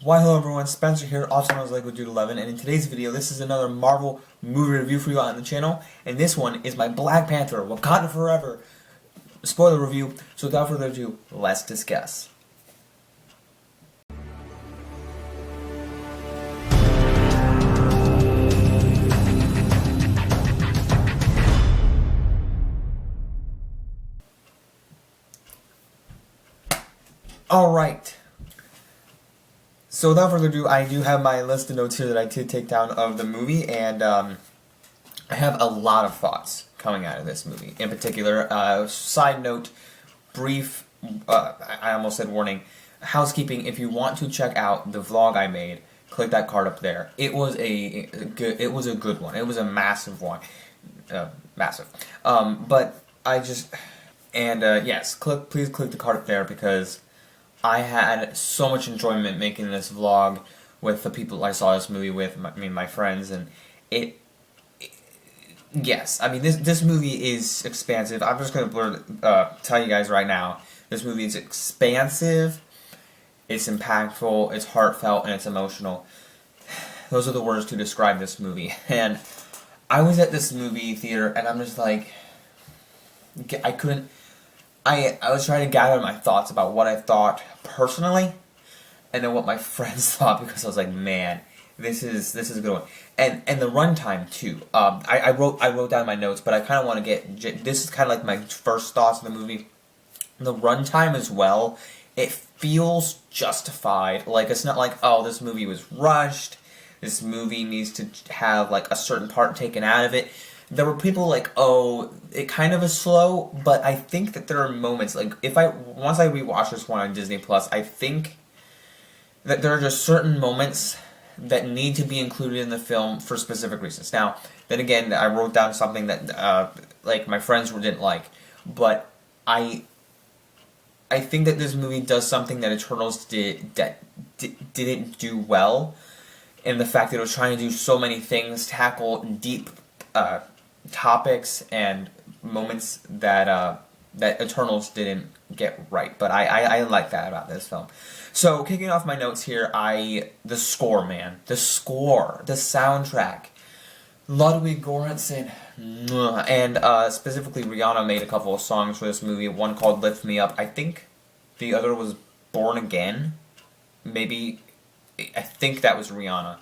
Why hello everyone, Spencer here, also known as Lego Dude 11, and in today's video, this is another Marvel movie review for you on the channel, and this one is my Black Panther, Wakanda Forever spoiler review. So without further ado, let's discuss. Alright. So without further ado, I do have my list of notes here that I did take down of the movie, and I have a lot of thoughts coming out of this movie. In particular, side note, brief, I almost said warning, housekeeping, if you want to check out the vlog I made, click that card up there. It was a good one. It was a massive one. Massive. But I just, and yes, please click the card up there because I had so much enjoyment making this vlog with the people I saw this movie with, my friends, and yes, I mean, this movie is expansive. I'm just going to tell you guys right now, this movie is expansive, it's impactful, it's heartfelt, and it's emotional. Those are the words to describe this movie. And I was at this movie theater, and I'm just like, I was trying to gather my thoughts about what I thought personally, and then what my friends thought, because I was like, man, this is a good one. And the runtime too. I wrote down my notes, but I kind of want to get, this is kind of like my first thoughts of the movie. The runtime as well, it feels justified. Like, it's not like, oh, this movie was rushed, this movie needs to have like a certain part taken out of it. There were people like, oh, it kind of is slow, but I think that there are moments, like, once I rewatch this one on Disney Plus, I think that there are just certain moments that need to be included in the film for specific reasons. Now, then again, I wrote down something that, like, my friends didn't like, but I think that this movie does something that Eternals didn't do well, in the fact that it was trying to do so many things, tackle deep topics and moments that that Eternals didn't get right, but I like that about this film. So kicking off my notes here, the score, man, the soundtrack, Ludwig Göransson, and specifically Rihanna made a couple of songs for this movie. One called "Lift Me Up," I think the other was "Born Again," maybe. I think that was Rihanna.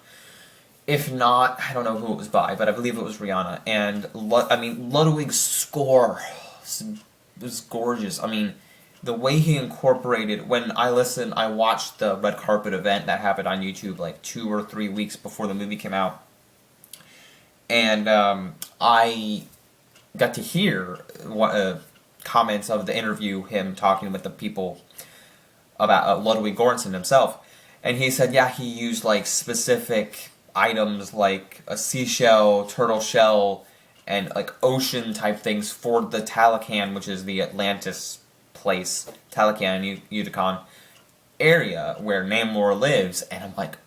If not, I don't know who it was by, but I believe it was Rihanna. And, I mean, Ludwig's score was gorgeous. I mean, the way he incorporated, when I watched the red carpet event that happened on YouTube like 2 or 3 weeks before the movie came out. And I got to hear comments of the interview, him talking with the people about Ludwig Göransson himself. And he said, yeah, he used like specific items like a seashell, turtle shell, and like ocean type things for the Talokan, which is the Atlantis place, Talokan, Yukon area where Namor lives, and I'm like,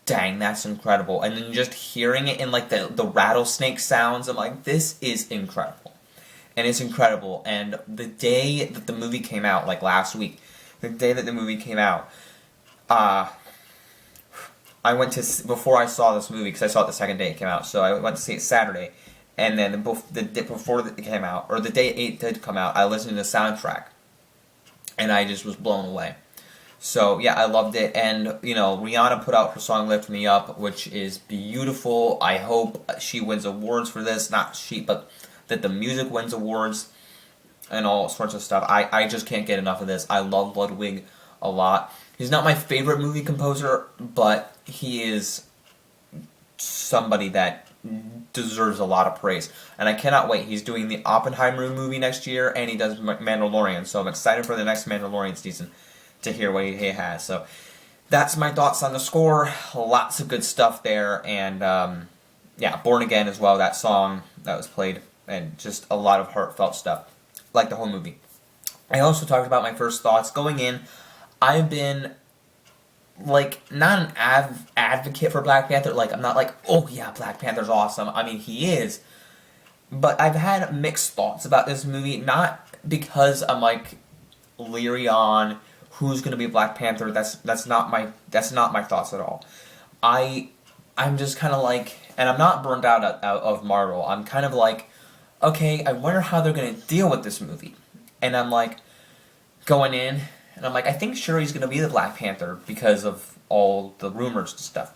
dang, that's incredible. And then just hearing it in like the rattlesnake sounds, I'm like, this is incredible. And it's incredible. And the day that the movie came out, like last week, the day that the movie came out, I went to, before I saw this movie, because I saw it the second day it came out, so I went to see it Saturday, and then before it came out, or the day it did come out, I listened to the soundtrack, and I just was blown away. So, yeah, I loved it, and, you know, Rihanna put out her song Lift Me Up, which is beautiful. I hope she wins awards for this, not she, but that the music wins awards, and all sorts of stuff. I just can't get enough of this. I love Ludwig a lot. He's not my favorite movie composer, but he is somebody that deserves a lot of praise. And I cannot wait. He's doing the Oppenheimer movie next year, and he does Mandalorian. So I'm excited for the next Mandalorian season to hear what he has. So that's my thoughts on the score. Lots of good stuff there. And yeah, Born Again as well, that song that was played. And just a lot of heartfelt stuff, like the whole movie. I also talked about my first thoughts. Going in, I've been, like, not an advocate for Black Panther. Like, I'm not like, oh yeah, Black Panther's awesome. I mean, he is. But I've had mixed thoughts about this movie, not because I'm, like, leery on who's going to be Black Panther. That's not my thoughts at all. I'm just kind of like, and I'm not burned out of Marvel. I'm kind of like, okay, I wonder how they're going to deal with this movie. And I'm like, going in, and I'm like, I think Shuri's going to be the Black Panther because of all the rumors and stuff.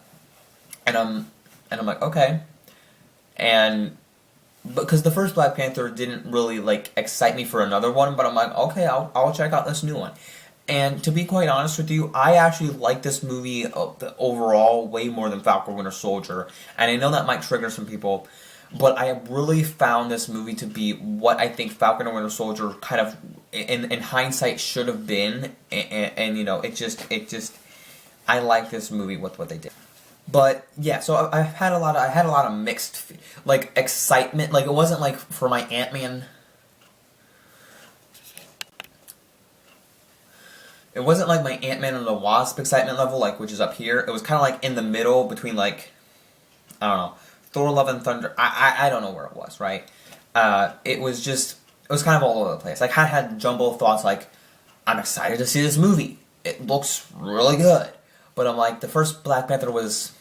And I'm like, okay. And because the first Black Panther didn't really like excite me for another one, but I'm like, okay, I'll check out this new one. And to be quite honest with you, I actually like this movie overall way more than Falcon Winter Soldier. And I know that might trigger some people, but I really found this movie to be what I think Falcon and Winter Soldier kind of, in hindsight, should have been. And you know, it just, I like this movie with what they did. But yeah, so I had a lot of mixed like excitement. Like it wasn't like for my Ant-Man. It wasn't like my Ant-Man and the Wasp excitement level, like which is up here. It was kind of like in the middle between like, I don't know, Thor: Love and Thunder. I don't know where it was, right? It was kind of all over the place. Like I had jumble thoughts like, I'm excited to see this movie. It looks really good. But I'm like, the first Black Panther was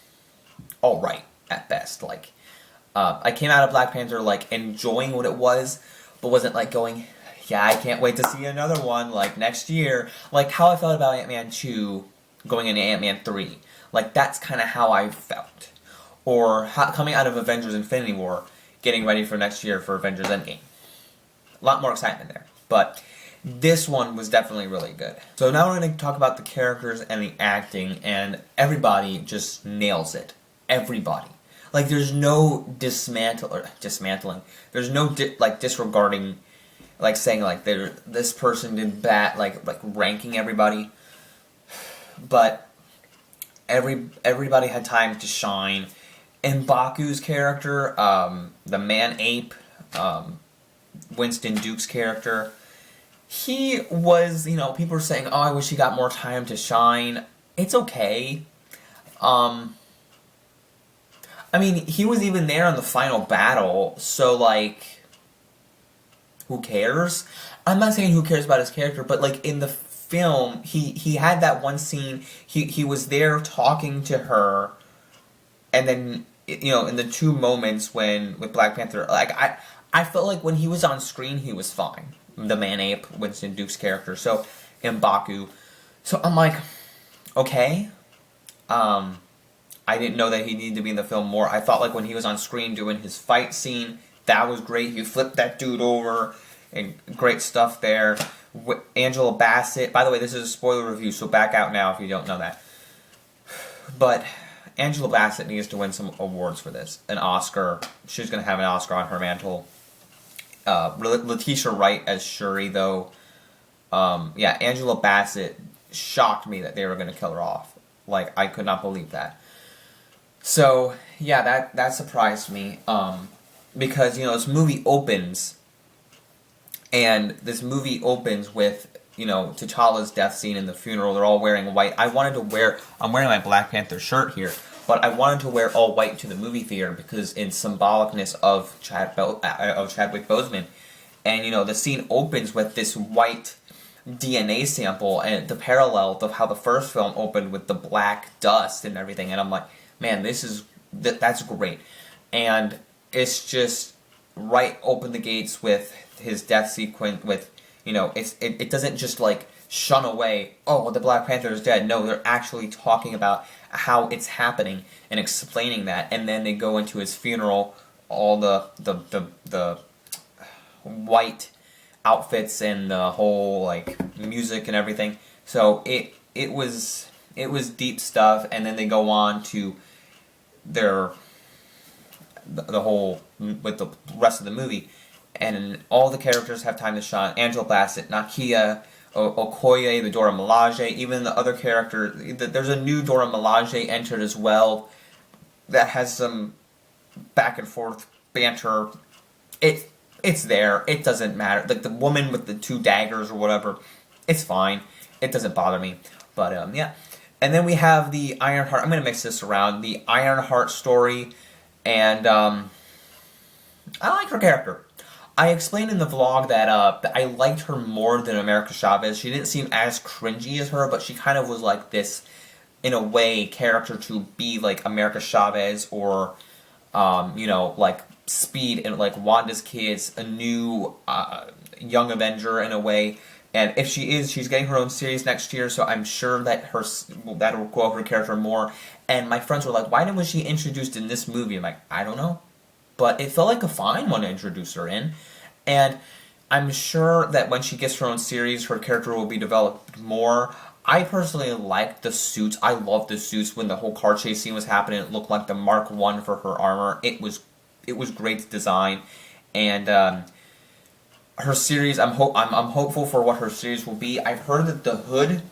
alright at best. Like, I came out of Black Panther like enjoying what it was, but wasn't like going, yeah, I can't wait to see another one like next year. Like how I felt about Ant-Man 2 going into Ant-Man 3. Like that's kind of how I felt. Or coming out of Avengers Infinity War, getting ready for next year for Avengers Endgame. A lot more excitement there. But this one was definitely really good. So now we're going to talk about the characters and the acting, and everybody just nails it. Everybody. Like there's no dismantling. There's no disregarding, like saying like this person did bad, like ranking everybody. But everybody had time to shine. M'Baku's character, the man-ape, Winston Duke's character, he was, you know, people were saying, oh, I wish he got more time to shine. It's okay. I mean, he was even there in the final battle, so, like, who cares? I'm not saying who cares about his character, but, like, in the film, he had that one scene, he was there talking to her, and then, you know, in the two moments with Black Panther, like, I felt like when he was on screen, he was fine. The man-ape, Winston Duke's character, so, M'Baku. So, I'm like, okay, I didn't know that he needed to be in the film more. I thought, like, when he was on screen doing his fight scene, that was great. He flipped that dude over, and great stuff there. Angela Bassett, by the way, this is a spoiler review, so back out now if you don't know that. But Angela Bassett needs to win some awards for this. An Oscar. She's going to have an Oscar on her mantle. Letitia Wright as Shuri, though. Yeah, Angela Bassett shocked me that they were going to kill her off. Like, I could not believe that. So, yeah, that surprised me. Because, you know, this movie opens, and this movie opens with, you know, T'Challa's death scene in the funeral. They're all wearing white. I'm wearing my Black Panther shirt here, but I wanted to wear all white to the movie theater because in symbolicness of Chadwick Boseman. And, you know, the scene opens with this white DNA sample and the parallel of how the first film opened with the black dust and everything. And I'm like, man, that's great. And it's just right open the gates with his death sequence with, you know, it doesn't just like shun away, oh, the Black Panther is dead. No, they're actually talking about how it's happening and explaining that. And then they go into his funeral, all the white outfits and the whole like music and everything. So it was deep stuff. And then they go on to the whole with the rest of the movie, and all the characters have time to shine. Angela Bassett, Nakia, Okoye, the Dora Milaje, even the other character. There's a new Dora Milaje entered as well that has some back and forth banter. It's there. It doesn't matter. Like the woman with the two daggers or whatever, it's fine. It doesn't bother me. But yeah. And then we have the Ironheart. I'm gonna mix this around. The Ironheart story, and I like her character. I explained in the vlog that I liked her more than America Chavez. She didn't seem as cringy as her, but she kind of was like this, in a way, character to be like America Chavez or, like Speed and like Wanda's kids, a new young Avenger in a way. And if she is, she's getting her own series next year, so I'm sure that that'll grow her character more. And my friends were like, "Why was she introduced in this movie?" I'm like, "I don't know." But it felt like a fine one to introduce her in. And I'm sure that when she gets her own series, her character will be developed more. I personally liked the suits. I loved the suits when the whole car chase scene was happening. It looked like the Mark I for her armor. It was great design. And her series, I'm hopeful for what her series will be. I've heard that the Hood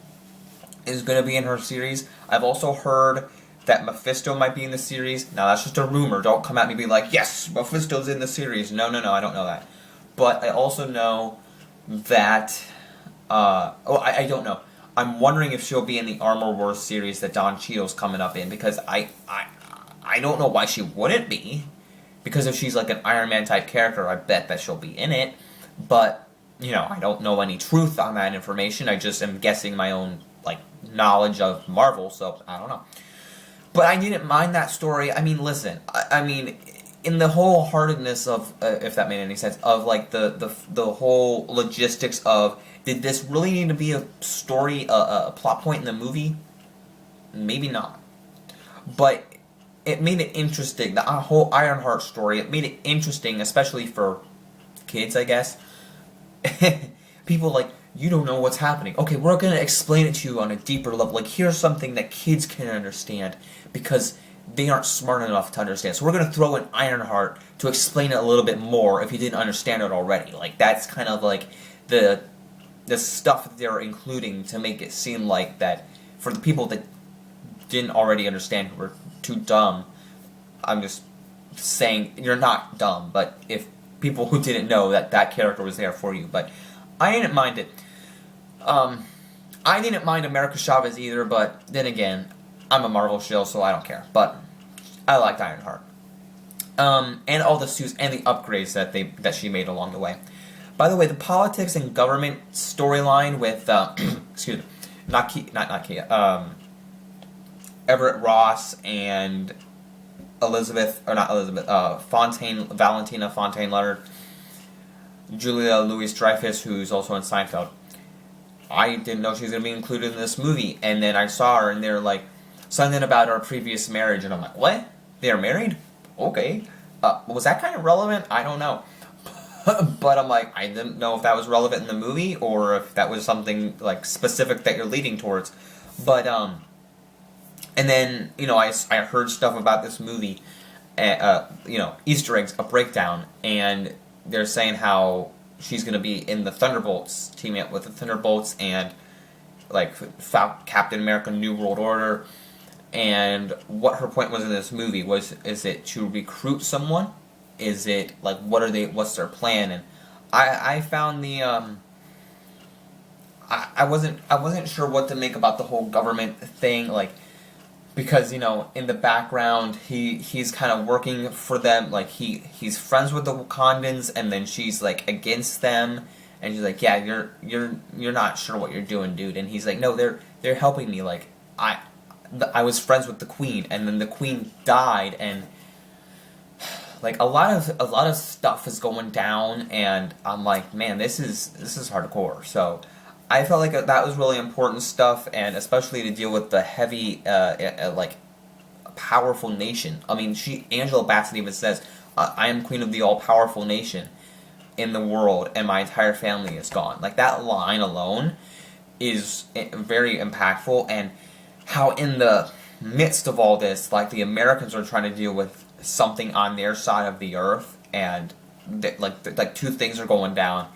is going to be in her series. I've also heard that Mephisto might be in the series. Now, that's just a rumor. Don't come at me and be like, yes, Mephisto's in the series. No, I don't know that. But I also know that... I don't know. I'm wondering if she'll be in the Armor Wars series that Don Cheadle's coming up in, because I don't know why she wouldn't be. Because if she's like an Iron Man type character, I bet that she'll be in it. But, I don't know any truth on that information. I just am guessing my own, knowledge of Marvel, so I don't know. But I didn't mind that story. I mean, listen, I mean, in the wholeheartedness of, if that made any sense, of, the whole logistics of, did this really need to be a story, a plot point in the movie? Maybe not. But it made it interesting. The whole Ironheart story, it made it interesting, especially for kids, I guess. People you don't know what's happening. Okay, we're going to explain it to you on a deeper level. Here's something that kids can understand because they aren't smart enough to understand. So we're going to throw in Ironheart to explain it a little bit more if you didn't understand it already. That's kind of the stuff that they're including to make it seem like that for the people that didn't already understand who were too dumb. I'm just saying you're not dumb, but if people who didn't know that character was there for you. But I didn't mind it. I didn't mind America Chavez either, but then again, I'm a Marvel shill, so I don't care. But I liked Ironheart. And all the suits and the upgrades that she made along the way. By the way, the politics and government storyline with excuse me, Everett Ross and Valentina Fontaine Leonard, Julia Louis-Dreyfus, who's also in Seinfeld. I didn't know she was going to be included in this movie, and then I saw her, and they're like, something about our previous marriage, and I'm like, what? They're married? Okay. Was that kind of relevant? I don't know. But I'm like, I didn't know if that was relevant in the movie, or if that was something, specific that you're leading towards. But, and then, I heard stuff about this movie, Easter eggs, a breakdown, and they're saying how she's going to be in the Thunderbolts, teaming up with the Thunderbolts, and, Captain America New World Order, and what her point was in this movie is it to recruit someone? Is it, what's their plan? And I found the, I wasn't sure what to make about the whole government thing, because, in the background, he's kind of working for them, he's friends with the Wakandans, and then she's, against them, and she's like, yeah, you're not sure what you're doing, dude, and he's like, no, they're helping me, I was friends with the Queen, and then the Queen died, and, a lot of stuff is going down, and I'm like, man, this is hardcore, so I felt like that was really important stuff, and especially to deal with the heavy, powerful nation. I mean, Angela Bassett even says, I am queen of the all-powerful nation in the world, and my entire family is gone. That line alone is very impactful, and how in the midst of all this, the Americans are trying to deal with something on their side of the earth, and, two things are going down.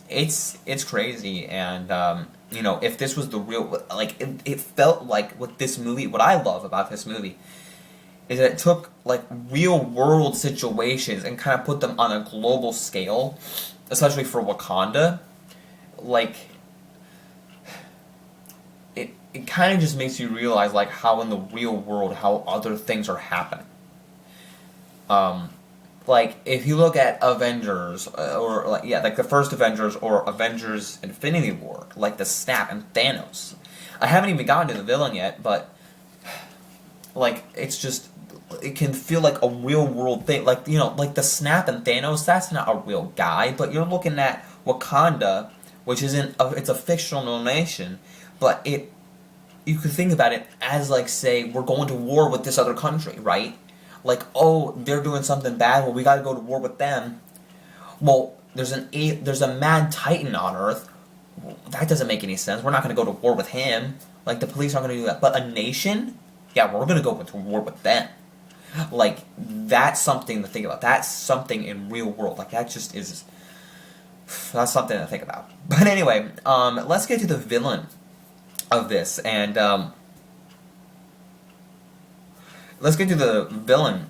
It's crazy, and, if this was the real, it felt like with this movie, what I love about this movie is that it took, real-world situations and kind of put them on a global scale, especially for Wakanda. It kind of just makes you realize, how in the real world, how other things are happening. like, if you look at Avengers, or, like, yeah, like the first Avengers, or Avengers Infinity War, like the Snap and Thanos. I haven't even gotten to the villain yet, but, like, it's just, it can feel like a real world thing. Like, you know, like the Snap and Thanos, that's not a real guy, but you're looking at Wakanda, which isn't, it's a fictional nation, but you could think about it as, like, say, we're going to war with this other country, right? Like, oh, they're doing something bad, well, we gotta go to war with them. Well, there's a mad titan on Earth. Well, that doesn't make any sense. We're not gonna go to war with him. Like, the police aren't gonna do that. But a nation? Yeah, we're gonna go to war with them. Like, that's something to think about. That's something in real world. Like, that just is... That's something to think about. But anyway, let's get to the villain of this, and let's get to the villain,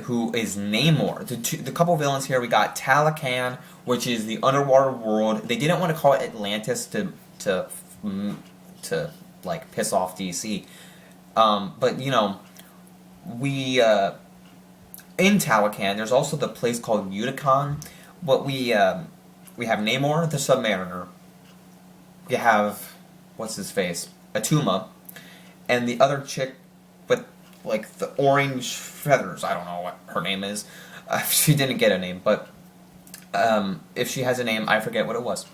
who is Namor. The couple villains here, we got Talocan, which is the underwater world. They didn't want to call it Atlantis to like piss off DC, but you know, we in Talocan, there's also the place called Uticon, but we have Namor the Submariner. We have, what's his face, Atuma, and the other chick with, like, the orange feathers. I don't know what her name is. She didn't get a name, but if she has a name, I forget what it was.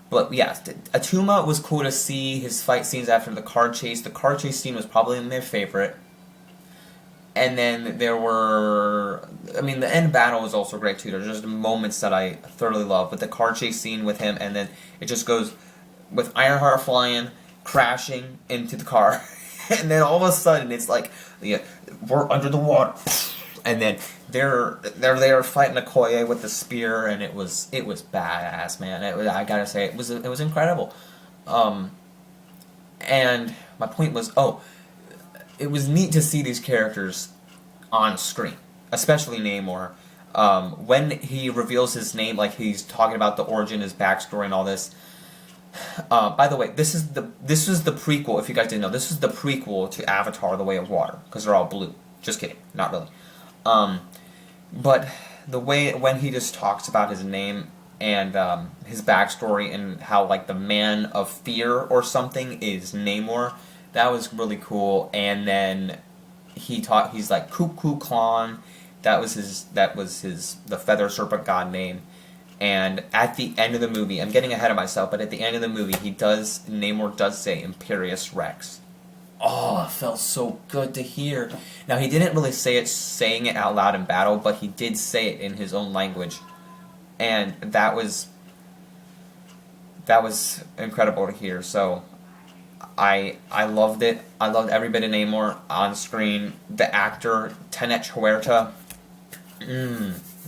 But yeah, Atuma was cool to see his fight scenes after the car chase. The car chase scene was probably my favorite. And then there were, I mean, the end battle was also great too. There's just moments that I thoroughly love. But the car chase scene with him, and then it just goes with Ironheart flying, crashing into the car, and then all of a sudden it's like, yeah, we're under the water, and then they're there fighting Okoye with the spear, and it was badass, man. I gotta say, it was incredible. And my point was, it was neat to see these characters on screen, especially Namor. When he reveals his name, like he's talking about the origin, his backstory, and all this. By the way, this is the prequel. If you guys didn't know, this is the prequel to Avatar: The Way of Water, because they're all blue. Just kidding, not really. But the way when he just talks about his name and his backstory and how, like, the man of fear or something is Namor, that was really cool. And then he's like Ku Klon. That was the feather serpent god name. And at the end of the movie, I'm getting ahead of myself, but at the end of the movie, Namor does say Imperious Rex. Oh, it felt so good to hear. Now, he didn't really saying it out loud in battle, but he did say it in his own language. And that was incredible to hear. So, I loved it. I loved every bit of Namor on screen. The actor, Tenet Huerta,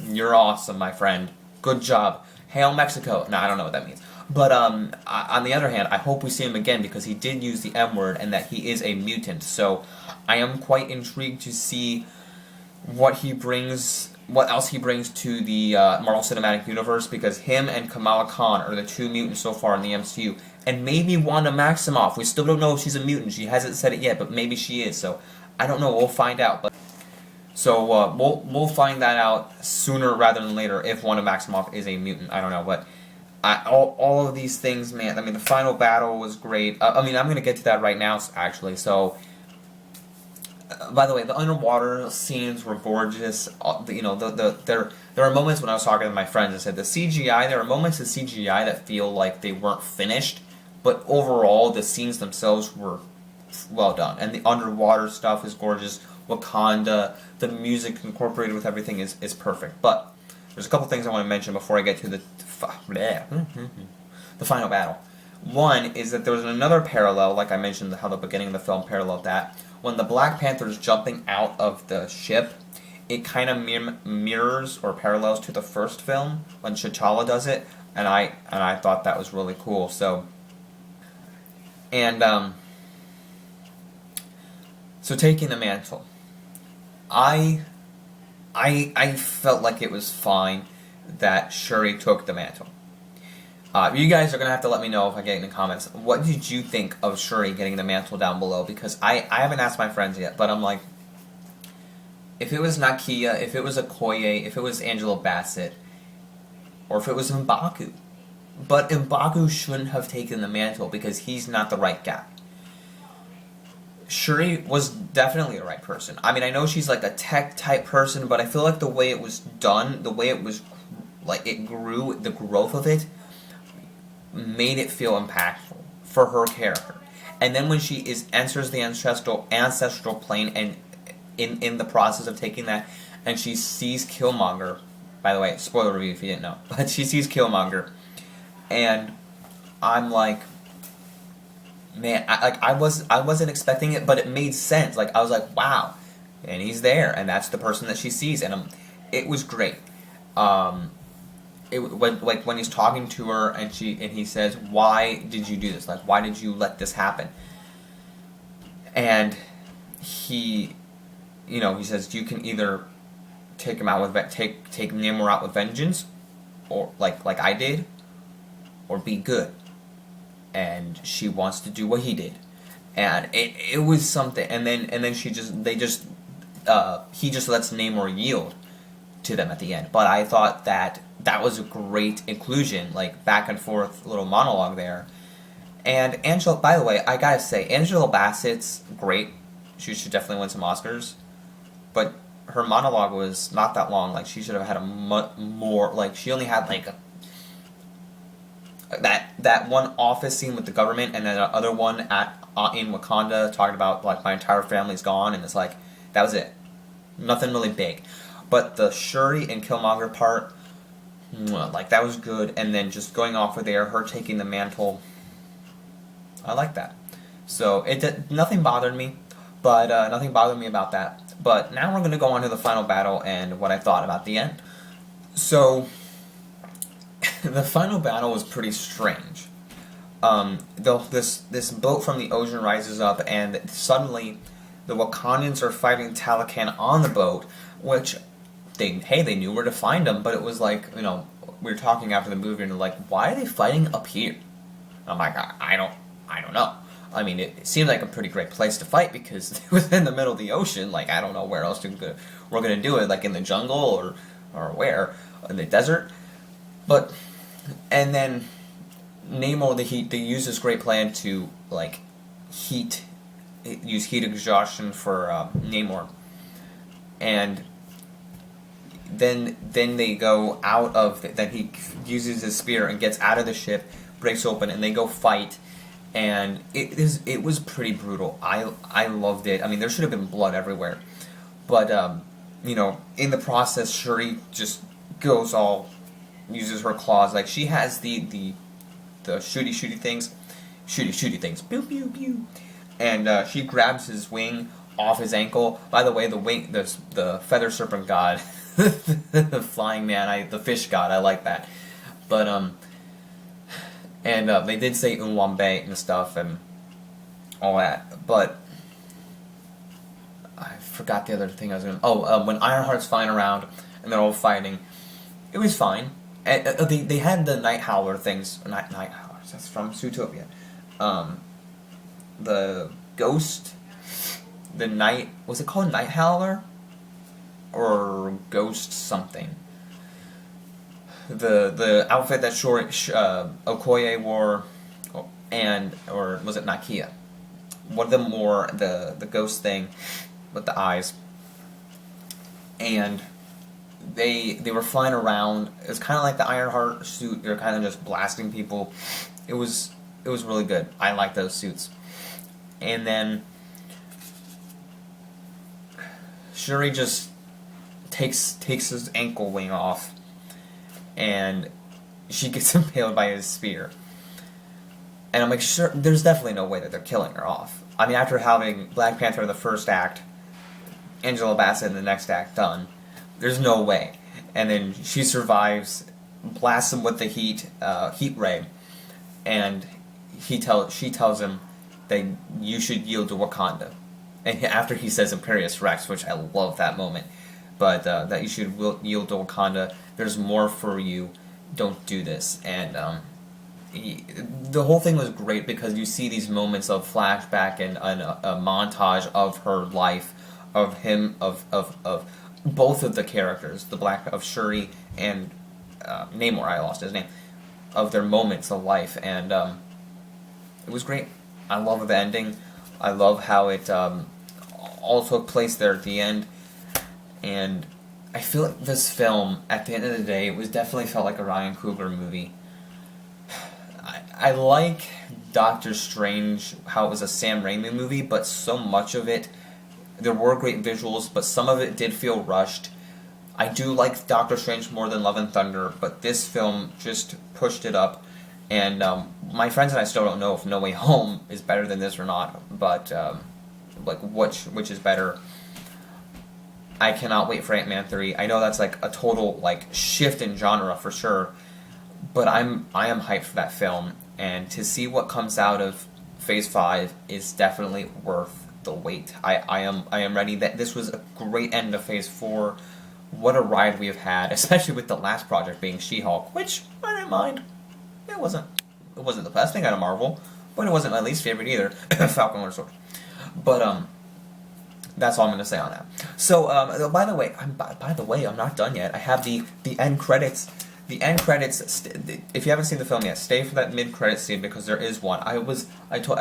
you're awesome, my friend. Good job. Hail Mexico. No, I don't know what that means. But on the other hand, I hope we see him again, because he did use the M word and that he is a mutant. So I am quite intrigued to see what else he brings to the Marvel Cinematic Universe, because him and Kamala Khan are the two mutants so far in the MCU. And maybe Wanda Maximoff. We still don't know if she's a mutant. She hasn't said it yet, but maybe she is. So I don't know. We'll find out. So we'll find that out sooner rather than later if Wanda Maximoff is a mutant. I don't know, but all of these things, man. I mean, the final battle was great. I mean, I'm gonna get to that right now, actually. So, by the way, the underwater scenes were gorgeous. You know, there are moments when I was talking to my friends. I said the CGI. There are moments of CGI that feel like they weren't finished, but overall, the scenes themselves were well done, and the underwater stuff is gorgeous. Wakanda, the music incorporated with everything is perfect. But there's a couple things I want to mention before I get to the final battle. One is that there was another parallel, like I mentioned, how the beginning of the film paralleled that. When the Black Panther is jumping out of the ship, it kind of mirrors or parallels to the first film when T'Challa does it, and I thought that was really cool. So, and so taking the mantle. I felt like it was fine that Shuri took the mantle. You guys are going to have to let me know if I get in the comments. What did you think of Shuri getting the mantle down below? Because I haven't asked my friends yet, but I'm like, if it was Nakia, if it was Okoye, if it was Angela Bassett, or if it was M'Baku. But M'Baku shouldn't have taken the mantle because he's not the right guy. Shuri was definitely the right person. I mean, I know she's like a tech type person, but I feel like the way it was done, the way it was, like, it grew, the growth of it, made it feel impactful for her character. And then when she enters the ancestral plane, and in the process of taking that, and she sees Killmonger, by the way, spoiler review if you didn't know, but she sees Killmonger, and I'm like, man, I wasn't expecting it, but it made sense. Like, I was like, wow, and he's there, and that's the person that she sees, and it was great. When he's talking to her, and he says, "Why did you do this? Like, why did you let this happen?" And he says, "You can either take him out with take Namor out with vengeance, or like I did, or be good." And she wants to do what he did, and it was something. And then he just lets Namor yield to them at the end. But I thought that was a great inclusion, like back and forth little monologue there. And by the way, I gotta say, Angela Bassett's great. She should definitely win some Oscars. But her monologue was not that long. Like, she should have had a more, like, she only had like that one office scene with the government, and then another one in Wakanda talking about, like, my entire family's gone, and it's like, that was it. Nothing really big. But the Shuri and Killmonger part, like, that was good. And then just going off of there, her taking the mantle, I like that. So nothing bothered me, but nothing bothered me about that. But now we're going to go on to the final battle and what I thought about the end. So the final battle was pretty strange. This boat from the ocean rises up, and suddenly the Wakandans are fighting Talokan on the boat, which they knew where to find them, but it was like, we were talking after the movie, and they're like, why are they fighting up here? And I'm like, I don't know. I mean, it seemed like a pretty great place to fight because it was in the middle of the ocean. Like, I don't know where else we're gonna do it, like in the jungle or where, in the desert. But, and then Namor, they use this great plan to, like, use heat exhaustion for Namor, and then they go out of then he uses his spear and gets out of the ship, breaks open, and they go fight, and it was pretty brutal. I loved it. I mean, there should have been blood everywhere, but in the process, Shuri just uses her claws. Like, she has the shooty things, pew pew pew, and she grabs his wing off his ankle. By the way, the feather serpent god, the flying man, the fish god, I like that. But they did say Unwambe and stuff and all that. But I forgot the other thing I was going to... when Ironheart's flying around and they're all fighting, it was fine. And, they had the Night Howler things. Night Howlers, that's from Zootopia. The Ghost... The Night... Was it called Night Howler? Or Ghost something. The outfit that Okoye wore, or was it Nakia? One of them wore the ghost thing with the eyes, and they were flying around. It was kind of like the Ironheart suit. They were kind of just blasting people. It was really good. I like those suits. And then Shuri just takes his ankle wing off, and she gets impaled by his spear. And I'm like, sure, there's definitely no way that they're killing her off. I mean, after having Black Panther in the first act, Angela Bassett in the next act done, there's no way. And then she survives, blasts him with the heat ray, and she tells him that you should yield to Wakanda. And after he says Imperious Rex, which I love that moment, but that you should yield to Wakanda. There's more for you. Don't do this. And the whole thing was great because you see these moments of flashback and a montage of her life, of him, of both of the characters, of Shuri and Namor, I lost his name, of their moments of life, and it was great. I love the ending. I love how it all took place there at the end, and I feel like this film, at the end of the day, it was definitely felt like a Ryan Coogler movie. I like Doctor Strange, how it was a Sam Raimi movie, but so much of it, there were great visuals, but some of it did feel rushed. I do like Doctor Strange more than Love and Thunder, but this film just pushed it up. And my friends and I still don't know if No Way Home is better than this or not, but like which is better. I cannot wait for Ant-Man 3. I know that's like a total like shift in genre for sure, but I am hyped for that film, and to see what comes out of Phase 5 is definitely worth the wait. I am ready. That this was a great end of Phase 4. What a ride we have had, especially with the last project being She-Hulk, which I didn't mind. It wasn't the best thing out of Marvel, but it wasn't my least favorite either. Falcon Winter Soldier. But that's all I'm going to say on that. So by the way, I'm not done yet. I have the end credits. The end credits. If you haven't seen the film yet, stay for that mid-credit scene because there is one. I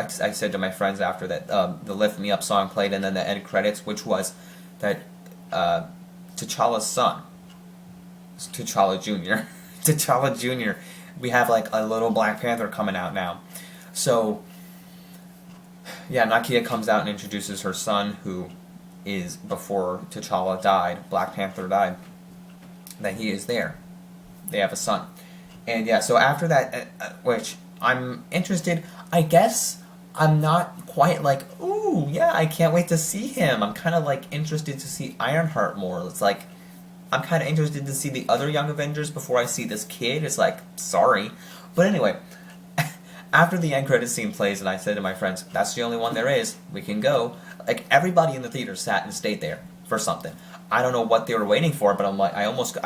said to my friends after that the "Lift Me Up" song played, and then the end credits, which was that T'Challa's son, T'Challa Jr. T'Challa Jr. We have like a little Black Panther coming out now. So yeah, Nakia comes out and introduces her son, who is, before T'Challa died, Black Panther died, that he is there. They have a son. And yeah, so after that, which I'm interested, I guess I'm not quite like, ooh, yeah, I can't wait to see him. I'm kind of like interested to see Ironheart more. It's like, I'm kind of interested to see the other Young Avengers before I see this kid. It's like, sorry. But anyway, after the end credit scene plays and I said to my friends, that's the only one there is, we can go. Like, everybody in the theater sat and stayed there for something. I don't know what they were waiting for, but I'm like, I almost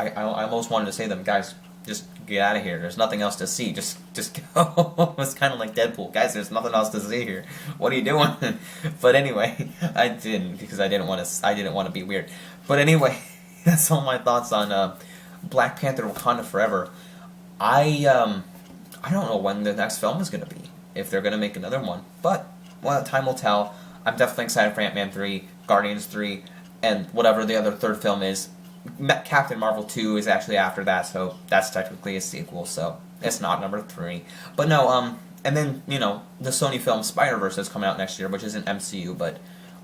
wanted to say to them, guys, just get out of here. There's nothing else to see. Just go. It's kind of like Deadpool. Guys, there's nothing else to see here. What are you doing? But anyway, I didn't, because I didn't want to be weird. But anyway, that's all my thoughts on Black Panther: Wakanda Forever. I don't know when the next film is going to be, if they're going to make another one. But, well, time will tell. I'm definitely excited for Ant-Man 3, Guardians 3, and whatever the other third film is. Captain Marvel 2 is actually after that, so that's technically a sequel, so it's not number 3. But no, and then, you know, the Sony film Spider-Verse is coming out next year, which isn't MCU, but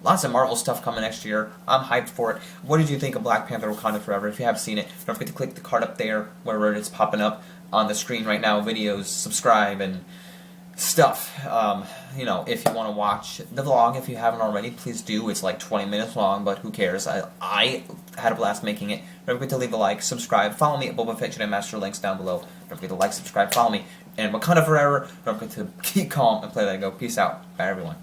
lots of Marvel stuff coming next year. I'm hyped for it. What did you think of Black Panther: Wakanda Forever? If you haven't seen it, don't forget to click the card up there, wherever it's popping up on the screen right now, videos, subscribe, and stuff. You know, if you want to watch the vlog, if you haven't already, please do. It's like 20 minutes long, but who cares? I had a blast making it. Don't forget to leave a like, subscribe, follow me at Boba Fiction and Master, links down below. Don't forget to like, subscribe, follow me. And Wakanda Forever. Don't forget to keep calm and play Let It Go. Peace out. Bye, everyone.